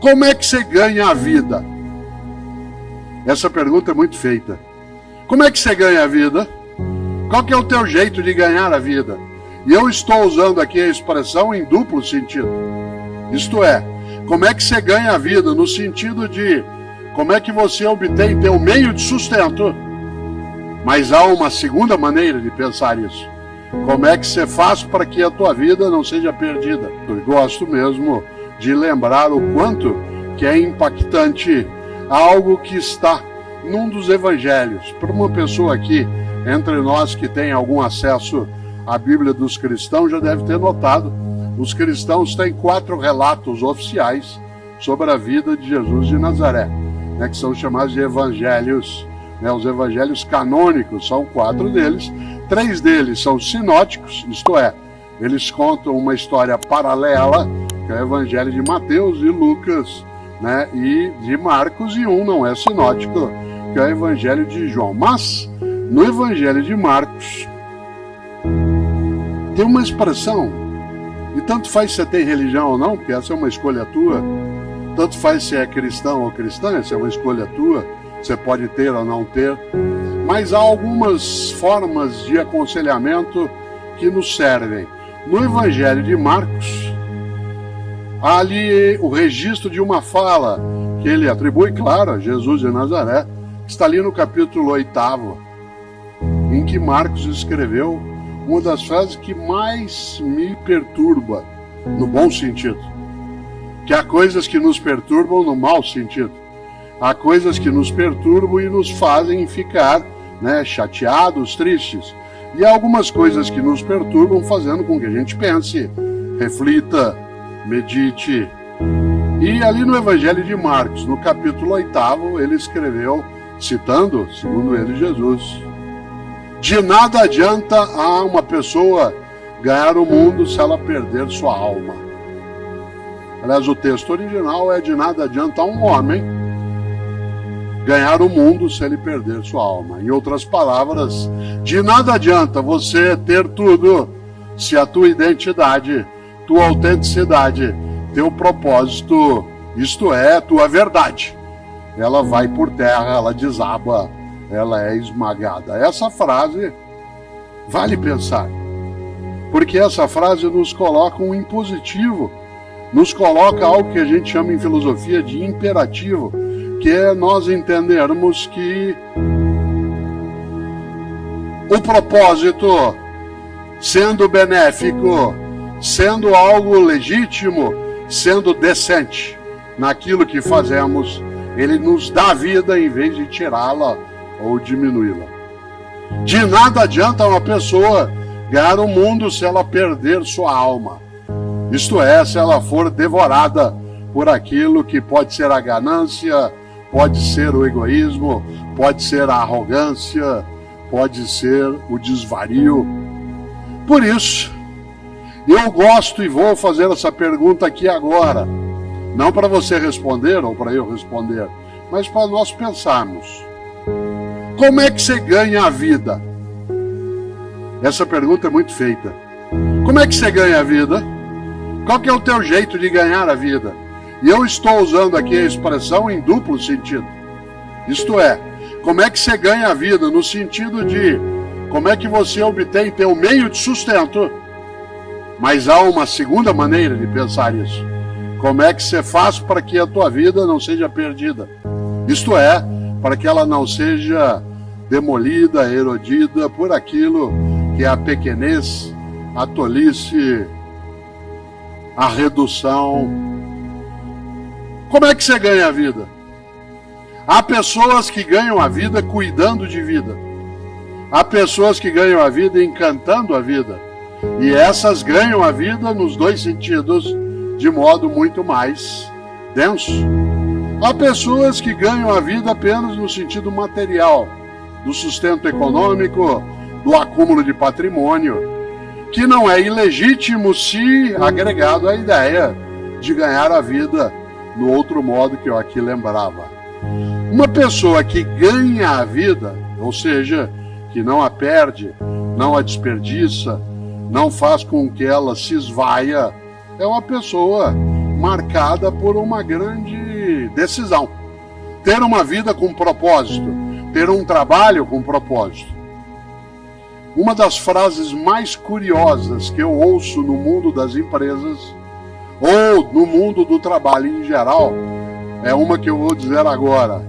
Como é que você ganha a vida? Essa pergunta é muito feita. Como é que você ganha a vida? Qual que é o teu jeito de ganhar a vida? E eu estou usando aqui a expressão em duplo sentido. Isto é, como é que você ganha a vida no sentido de como é que você obtém teu meio de sustento. Mas há uma segunda maneira de pensar isso. Como é que você faz para que a tua vida não seja perdida? Eu gosto mesmo de lembrar o quanto que é impactante algo que está num dos evangelhos. Para uma pessoa aqui entre nós que tem algum acesso à Bíblia dos cristãos, já deve ter notado. Os cristãos têm 4 relatos oficiais sobre a vida de Jesus de Nazaré, que são chamados de evangelhos. Os evangelhos canônicos são 4 deles. 3 deles são sinóticos, isto é, eles contam uma história paralela, que é o evangelho de Mateus e Lucas, e de Marcos, e um não é sinótico, que é o evangelho de João. Mas no evangelho de Marcos tem uma expressão, e tanto faz se você tem religião ou não, porque essa é uma escolha tua, tanto faz se é cristão ou cristã, essa é uma escolha tua, você pode ter ou não ter, mas há algumas formas de aconselhamento que nos servem. No evangelho de Marcos, há ali o registro de uma fala que ele atribui, claro, a Jesus de Nazaré, que está ali no capítulo 8º, em que Marcos escreveu uma das frases que mais me perturba, no bom sentido. Que há coisas que nos perturbam no mau sentido. Há coisas que nos perturbam e nos fazem ficar chateados, tristes. E há algumas coisas que nos perturbam fazendo com que a gente pense, reflita, medite. E ali no Evangelho de Marcos, no capítulo 8º, ele escreveu, citando, segundo ele, Jesus: de nada adianta a uma pessoa ganhar o mundo se ela perder sua alma. Aliás, o texto original é: de nada adianta a um homem ganhar o mundo se ele perder sua alma. Em outras palavras, de nada adianta você ter tudo se a tua identidade, tua autenticidade, teu propósito, isto é, tua verdade, ela vai por terra, ela desaba, ela é esmagada. Essa frase vale pensar, porque essa frase nos coloca um impositivo, nos coloca algo que a gente chama em filosofia de imperativo, que é nós entendermos que o propósito, sendo benéfico, sendo algo legítimo, sendo decente naquilo que fazemos, ele nos dá vida em vez de tirá-la ou diminuí-la. De nada adianta uma pessoa ganhar o mundo se ela perder sua alma. Isto é, se ela for devorada por aquilo que pode ser a ganância, pode ser o egoísmo, pode ser a arrogância, pode ser o desvario. Por isso, eu gosto e vou fazer essa pergunta aqui agora, não para você responder ou para eu responder, mas para nós pensarmos. Como é que você ganha a vida? Essa pergunta é muito feita. Como é que você ganha a vida? Qual que é o teu jeito de ganhar a vida? E eu estou usando aqui a expressão em duplo sentido. Isto é, como é que você ganha a vida no sentido de como é que você obtém teu meio de sustento. Mas há uma segunda maneira de pensar isso. Como é que você faz para que a tua vida não seja perdida? Isto é, para que ela não seja demolida, erodida por aquilo que é a pequenez, a tolice, a redução. Como é que você ganha a vida? Há pessoas que ganham a vida cuidando de vida. Há pessoas que ganham a vida encantando a vida. E essas ganham a vida nos dois sentidos, de modo muito mais denso. Há pessoas que ganham a vida apenas no sentido material, do sustento econômico, do acúmulo de patrimônio, que não é ilegítimo se agregado à ideia de ganhar a vida no outro modo que eu aqui lembrava. Uma pessoa que ganha a vida, ou seja, que não a perde, não a desperdiça, não faz com que ela se esvaia, é uma pessoa marcada por uma grande decisão. Ter uma vida com propósito, ter um trabalho com propósito. Uma das frases mais curiosas que eu ouço no mundo das empresas, ou no mundo do trabalho em geral, é uma que eu vou dizer agora.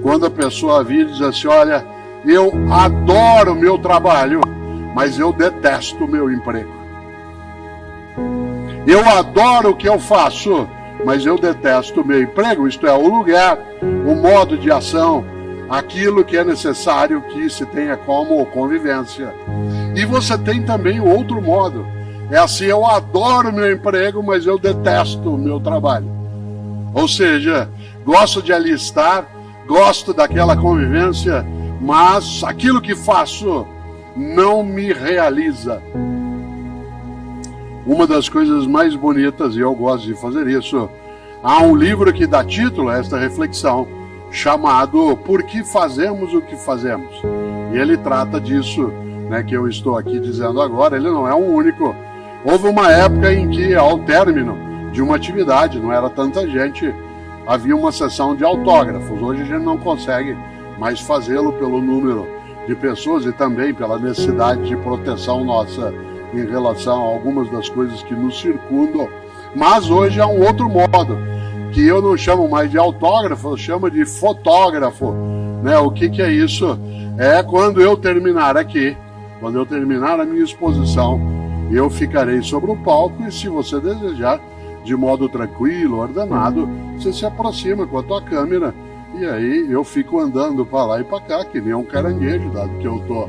Quando a pessoa vira e diz assim, olha, eu adoro o meu trabalho, mas eu detesto o meu emprego. Eu adoro o que eu faço, mas eu detesto o meu emprego. Isto é, o lugar, o modo de ação, aquilo que é necessário que se tenha como convivência. E você tem também o outro modo. É assim, eu adoro o meu emprego, mas eu detesto o meu trabalho. Ou seja, gosto de ali estar, gosto daquela convivência, mas aquilo que faço não me realiza. Uma das coisas mais bonitas, e eu gosto de fazer isso, há um livro que dá título a esta reflexão, chamado Por que Fazemos o que Fazemos? E ele trata disso, né, que eu estou aqui dizendo agora. Ele não é o único. Houve uma época em que, ao término de uma atividade, não era tanta gente, havia uma sessão de autógrafos. Hoje a gente não consegue mais fazê-lo pelo número de pessoas e também pela necessidade de proteção nossa em relação a algumas das coisas que nos circundam. Mas hoje há um outro modo, que eu não chamo mais de autógrafo, eu chamo de fotógrafo. Né? O que é isso? É quando eu terminar aqui, quando eu terminar a minha exposição, eu ficarei sobre o palco e, se você desejar, de modo tranquilo, ordenado, você se aproxima com a tua câmera e aí eu fico andando para lá e para cá, que nem um caranguejo, dado que eu tô,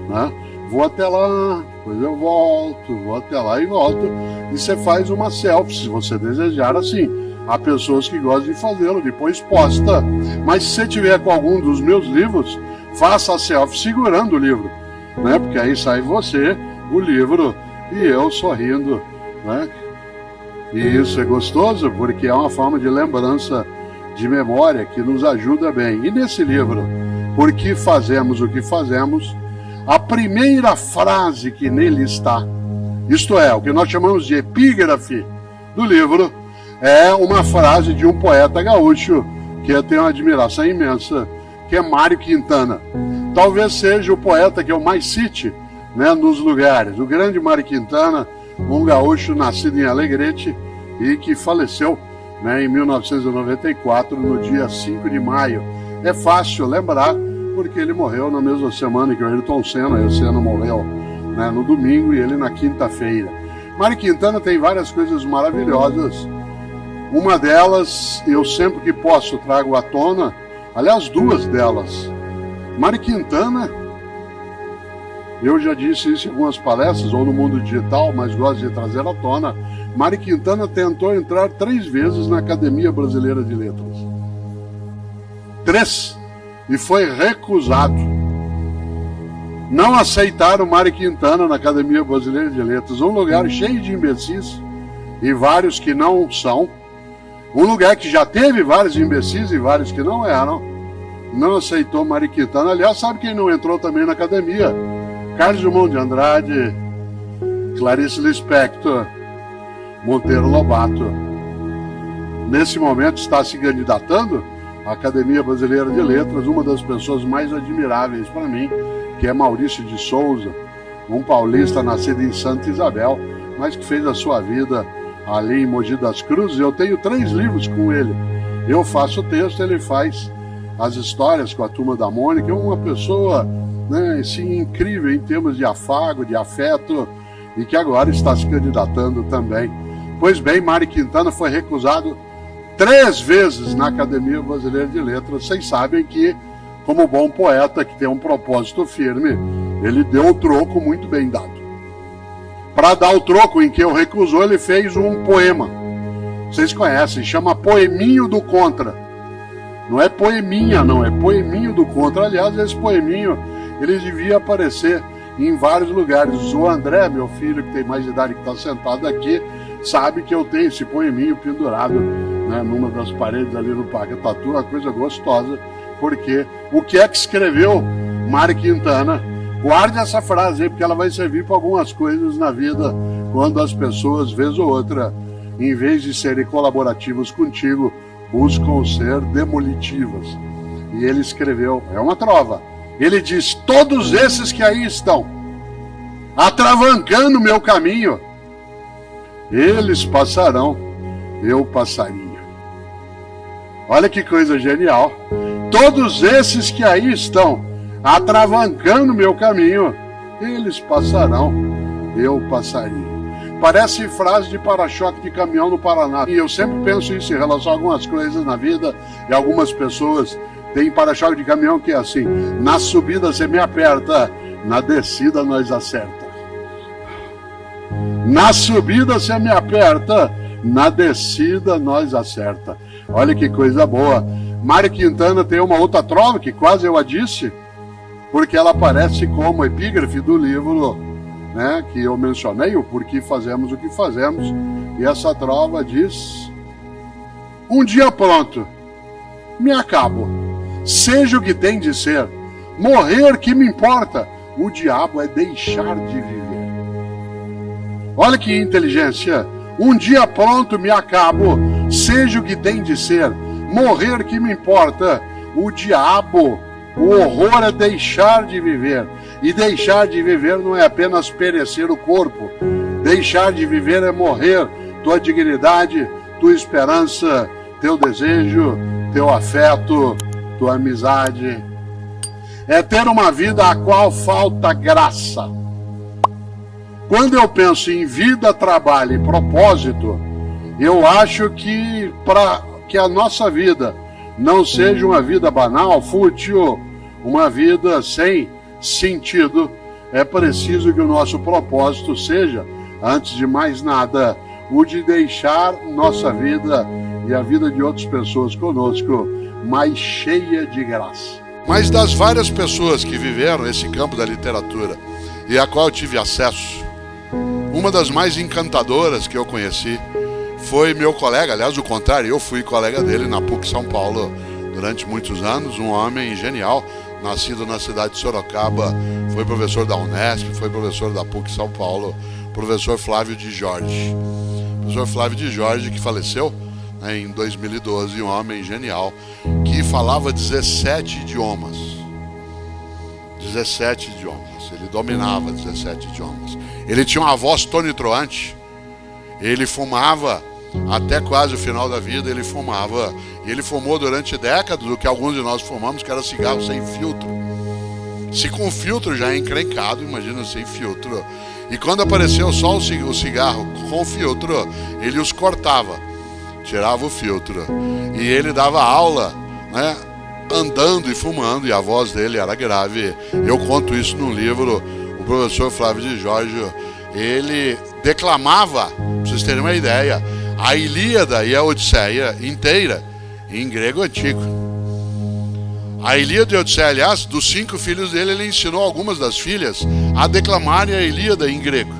né? Vou até lá, depois eu volto, vou até lá e volto, e você faz uma selfie, se você desejar assim. Há pessoas que gostam de fazê-lo, depois posta. Mas se você tiver com algum dos meus livros, faça a selfie segurando o livro, né? Porque aí sai você, o livro e eu sorrindo, né? E isso é gostoso porque é uma forma de lembrança, de memória, que nos ajuda bem. E nesse livro, Por que Fazemos o que Fazemos, a primeira frase que nele está, isto é, o que nós chamamos de epígrafe do livro, é uma frase de um poeta gaúcho que eu tenho uma admiração imensa, que é Mário Quintana. Talvez seja o poeta que eu mais cite, né, nos lugares. O grande Mário Quintana, um gaúcho nascido em Alegrete e que faleceu, né, em 1994, no dia 5 de maio. É fácil lembrar, porque ele morreu na mesma semana que o Ayrton Senna. O Senna morreu, né, no domingo e ele na quinta-feira. Mário Quintana tem várias coisas maravilhosas. Uma delas, eu sempre que posso trago à tona, aliás, duas delas. Mário Quintana, eu já disse isso em algumas palestras, ou no mundo digital, mas gosto de trazer à tona. Mário Quintana tentou entrar 3 vezes na Academia Brasileira de Letras. 3. E foi recusado. Não aceitaram Mário Quintana na Academia Brasileira de Letras. Um lugar cheio de imbecis, e vários que não são. Um lugar que já teve vários imbecis e vários que não eram. Não aceitou Mário Quintana. Aliás, sabe quem não entrou também na academia? Carlos Drummond de Andrade, Clarice Lispector, Monteiro Lobato. Nesse momento está se candidatando à Academia Brasileira de Letras uma das pessoas mais admiráveis para mim, que é Maurício de Souza, um paulista nascido em Santa Isabel, mas que fez a sua vida ali em Mogi das Cruzes. Eu tenho 3 livros com ele. Eu faço o texto, ele faz as histórias com a Turma da Mônica. É uma pessoa, né, assim, incrível em termos de afago, de afeto, e que agora está se candidatando também. Pois bem, Mário Quintana foi recusado 3 vezes na Academia Brasileira de Letras. Vocês sabem que, como bom poeta que tem um propósito firme, ele deu o troco muito bem dado. Para dar o troco em que eu recusou, ele fez um poema. Vocês conhecem, chama Poeminho do Contra. Não é poeminha, não, é Poeminho do Contra. Aliás, esse poeminho, ele devia aparecer em vários lugares. O André, meu filho, que tem mais idade, que está sentado aqui, sabe que eu tenho esse poeminho pendurado, né, numa das paredes ali no Parque Tatu, uma coisa gostosa, porque o que é que escreveu Mário Quintana? Guarde essa frase aí, porque ela vai servir para algumas coisas na vida, quando as pessoas, vez ou outra, em vez de serem colaborativas contigo, buscam ser demolitivas. E ele escreveu, é uma trova, ele diz: todos esses que aí estão, atravancando meu caminho, eles passarão, eu passaria. Olha que coisa genial. Todos esses que aí estão, atravancando meu caminho, eles passarão, eu passaria. Parece frase de para-choque de caminhão no Paraná. E eu sempre penso isso em relação a algumas coisas na vida, e algumas pessoas têm para-choque de caminhão que é assim: na subida você me aperta, na descida nós acerta. Na subida você me aperta, na descida nós acerta. Olha que coisa boa. Mário Quintana tem uma outra trova que quase eu a disse, porque ela aparece como epígrafe do livro, né, que eu mencionei, o Porquê Fazemos o que Fazemos. E essa trova diz: um dia pronto, me acabo, seja o que tem de ser, morrer que me importa, o diabo é deixar de viver. Olha que inteligência. Um dia pronto me acabo, seja o que tem de ser, morrer que me importa, o diabo, o horror é deixar de viver. E deixar de viver não é apenas perecer o corpo, deixar de viver é morrer tua dignidade, tua esperança, teu desejo, teu afeto, tua amizade. É ter uma vida a qual falta graça. Quando eu penso em vida, trabalho e propósito, eu acho que para que a nossa vida não seja uma vida banal, fútil, uma vida sem sentido, é preciso que o nosso propósito seja, antes de mais nada, o de deixar nossa vida e a vida de outras pessoas conosco mais cheia de graça. Mas das várias pessoas que viveram esse campo da literatura e a qual eu tive acesso, uma das mais encantadoras que eu conheci foi meu colega, aliás, o contrário, eu fui colega dele na PUC São Paulo durante muitos anos, um homem genial, nascido na cidade de Sorocaba, foi professor da Unesp, foi professor da PUC São Paulo, professor Flávio de Jorge. Professor Flávio de Jorge, que faleceu, né, em 2012, um homem genial, que falava 17 idiomas. 17 idiomas. Ele dominava 17 idiomas. Ele tinha uma voz tonitruante. Ele fumava até quase o final da vida, ele fumava. E ele fumou durante décadas o que alguns de nós fumamos, que era cigarro sem filtro. Se com filtro já é encrencado, imagina sem filtro. E quando apareceu só o cigarro com filtro, ele os cortava, tirava o filtro. E ele dava aula, né, andando e fumando, e a voz dele era grave. Eu conto isso no livro. O professor Flávio de Jorge, ele declamava, para vocês terem uma ideia, a Ilíada e a Odisseia inteira em grego antigo. A Ilíada e a Odisseia, aliás, dos 5 filhos dele, ele ensinou algumas das filhas a declamarem a Ilíada em grego.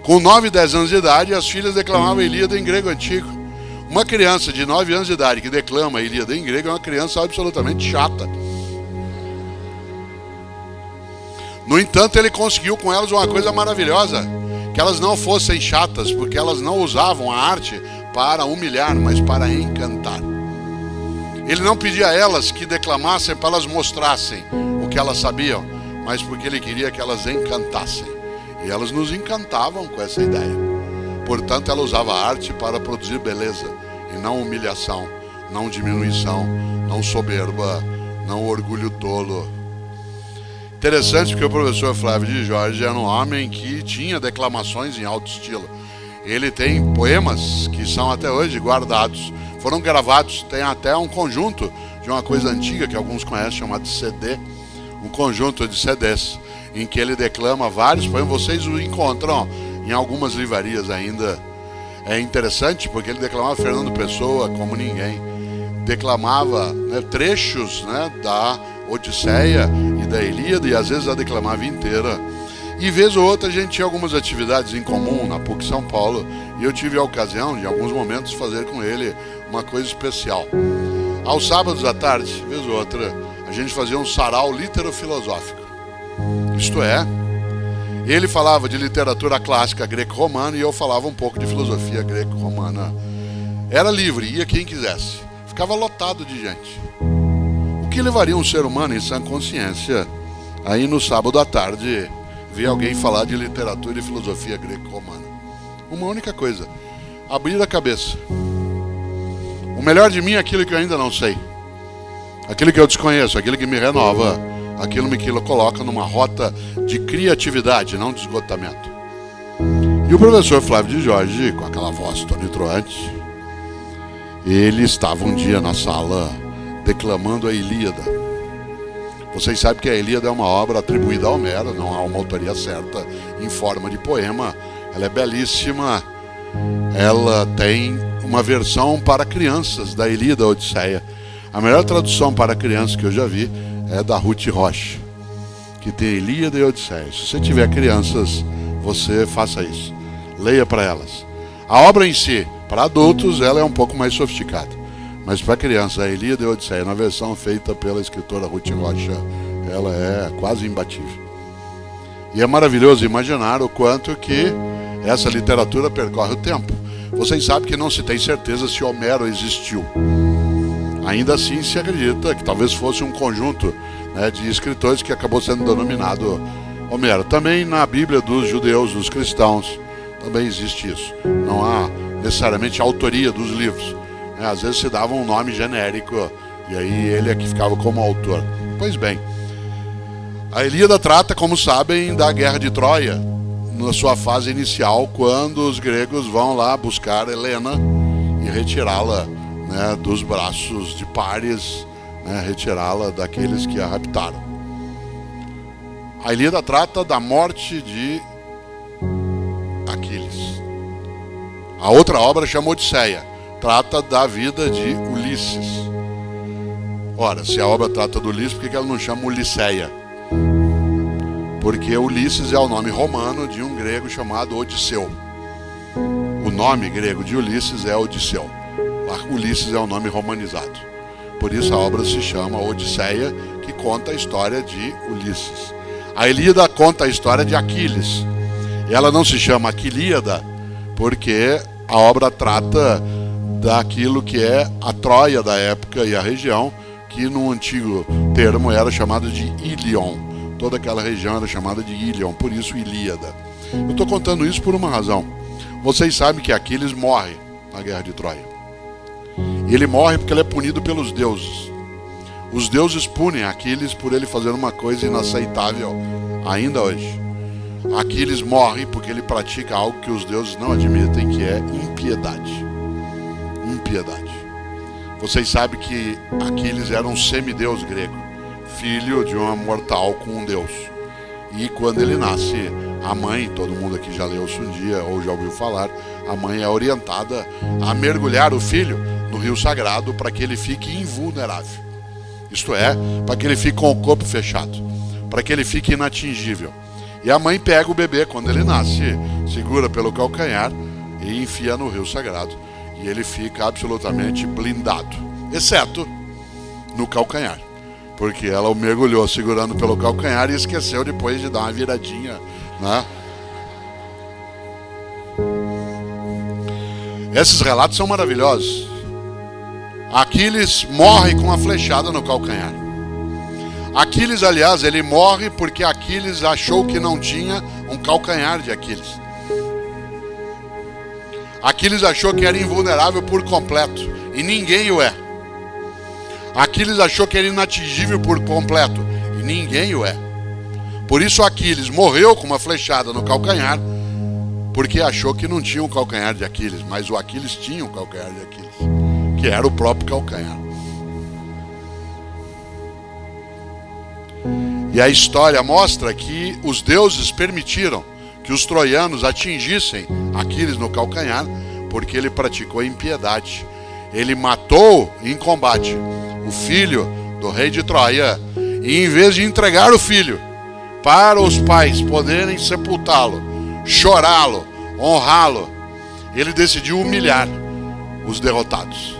Com 9 e 10 anos de idade, as filhas declamavam a Ilíada em grego antigo. Uma criança de 9 anos de idade que declama a Ilíada em grego é uma criança absolutamente chata. No entanto, ele conseguiu com elas uma coisa maravilhosa, que elas não fossem chatas, porque elas não usavam a arte para humilhar, mas para encantar. Ele não pedia a elas que declamassem para elas mostrassem o que elas sabiam, mas porque ele queria que elas encantassem. E elas nos encantavam com essa ideia. Portanto, ela usava a arte para produzir beleza, e não humilhação, não diminuição, não soberba, não orgulho tolo. Interessante porque o professor Flávio de Jorge era um homem que tinha declamações em alto estilo. Ele tem poemas que são até hoje guardados, foram gravados, tem até um conjunto de uma coisa antiga que alguns conhecem, chamado CD, um conjunto de CDs, em que ele declama vários poemas. Vocês o encontram em algumas livrarias ainda. É interessante porque ele declamava Fernando Pessoa como ninguém, declamava, né, trechos, né, da Odisseia e da Ilíada, e às vezes a declamava inteira. E vez ou outra a gente tinha algumas atividades em comum na PUC São Paulo, e eu tive a ocasião, em alguns momentos, de fazer com ele uma coisa especial. Aos sábados à tarde, vez ou outra, a gente fazia um sarau litero-filosófico. Isto é, Ele falava de literatura clássica greco-romana e eu falava um pouco de filosofia greco-romana. Era livre, ia quem quisesse. Ficava lotado de gente. O que levaria um ser humano em sã consciência aí no sábado à tarde ver alguém falar de literatura e filosofia greco-romana? Uma única coisa: abrir a cabeça. O melhor de mim é aquilo que eu ainda não sei, aquilo que eu desconheço, aquilo que me renova, aquilo que me coloca numa rota de criatividade, não de esgotamento. E o professor Flávio de Jorge, com aquela voz tonitruante, ele estava um dia na sala declamando a Ilíada. Vocês sabem que a Ilíada é uma obra atribuída a Homero, não há uma autoria certa em forma de poema. Ela é belíssima. Ela tem uma versão para crianças da Ilíada Odisseia. A melhor tradução para crianças que eu já vi é da Ruth Rocha, que tem Ilíada e Odisseia. Se você tiver crianças, você faça isso. Leia para elas. A obra em si, para adultos, ela é um pouco mais sofisticada. Mas para crianças, a Ilíada e a Odisseia, na versão feita pela escritora Ruth Rocha, ela é quase imbatível. E é maravilhoso imaginar o quanto que essa literatura percorre o tempo. Vocês sabem que não se tem certeza se Homero existiu. Ainda assim se acredita que talvez fosse um conjunto, né, de escritores que acabou sendo denominado Homero. Também na Bíblia dos judeus, dos cristãos, também existe isso. Não há necessariamente a autoria dos livros. Às vezes se dava um nome genérico e aí ele é que ficava como autor. Pois bem, a Ilíada trata, como sabem, da Guerra de Troia, na sua fase inicial, quando os gregos vão lá buscar Helena e retirá-la, né, dos braços de Páris, né, retirá-la daqueles que a raptaram. A Ilíada trata da morte de Aquiles. A outra obra chama Odisseia, trata da vida de Ulisses. Ora, se a obra trata do Ulisses, por que ela não chama Ulisseia? Porque Ulisses é o nome romano de um grego chamado Odisseu. O nome grego de Ulisses é Odisseu. Ulisses é o nome romanizado. Por isso a obra se chama Odisseia, que conta a história de Ulisses. A Ilíada conta a história de Aquiles. Ela não se chama Aquilíada porque a obra trata daquilo que é a Troia da época e a região, que no antigo termo era chamado de Ilion. Toda aquela região era chamada de Ilion, por isso Ilíada. Eu estou contando isso por uma razão. Vocês sabem que Aquiles morre na Guerra de Troia. E ele morre porque ele é punido pelos deuses. Os deuses punem Aquiles por ele fazer uma coisa inaceitável ainda hoje. Aquiles morre porque ele pratica algo que os deuses não admitem, que é impiedade. Impiedade. Vocês sabem que Aquiles era um semideus grego, filho de uma mortal com um deus. E quando ele nasce, a mãe, todo mundo aqui já leu isso um dia ou já ouviu falar, a mãe é orientada a mergulhar o filho no rio sagrado para que ele fique invulnerável. Isto é, para que ele fique com o corpo fechado, para que ele fique inatingível. E a mãe pega o bebê quando ele nasce, segura pelo calcanhar e enfia no rio sagrado. E ele fica absolutamente blindado, exceto no calcanhar, porque ela o mergulhou segurando pelo calcanhar e esqueceu depois de dar uma viradinha, né? Esses relatos são maravilhosos. Aquiles morre com uma flechada no calcanhar. Aquiles, aliás, ele morre porque Aquiles achou que não tinha um calcanhar de Aquiles. Aquiles achou que era invulnerável por completo, e ninguém o é. Aquiles achou que era inatingível por completo, e ninguém o é. Por isso Aquiles morreu com uma flechada no calcanhar, porque achou que não tinha um calcanhar de Aquiles, mas o Aquiles tinha um calcanhar de Aquiles, que era o próprio calcanhar. E a história mostra que os deuses permitiram que os troianos atingissem Aquiles no calcanhar, porque ele praticou impiedade. Ele matou em combate o filho do rei de Troia, e em vez de entregar o filho para os pais poderem sepultá-lo, chorá-lo, honrá-lo, ele decidiu humilhar os derrotados.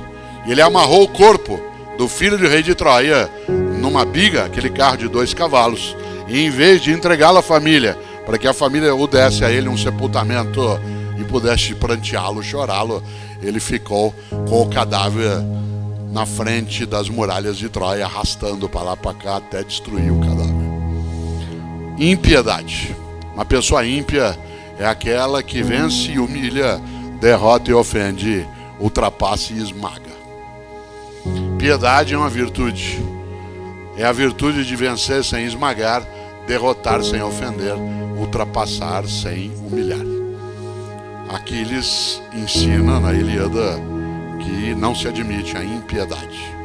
Ele amarrou o corpo do filho do rei de Troia numa biga, aquele carro de 2 cavalos, e em vez de entregá-lo à família para que a família o desse a ele um sepultamento e pudesse pranteá-lo, chorá-lo, ele ficou com o cadáver na frente das muralhas de Troia, arrastando para lá para cá até destruir o cadáver. Impiedade. Uma pessoa ímpia é aquela que vence e humilha, derrota e ofende, ultrapassa e esmaga. Piedade é uma virtude. É a virtude de vencer sem esmagar, derrotar sem ofender, ultrapassar sem humilhar. Aquiles ensina na Ilíada que não se admite a impiedade.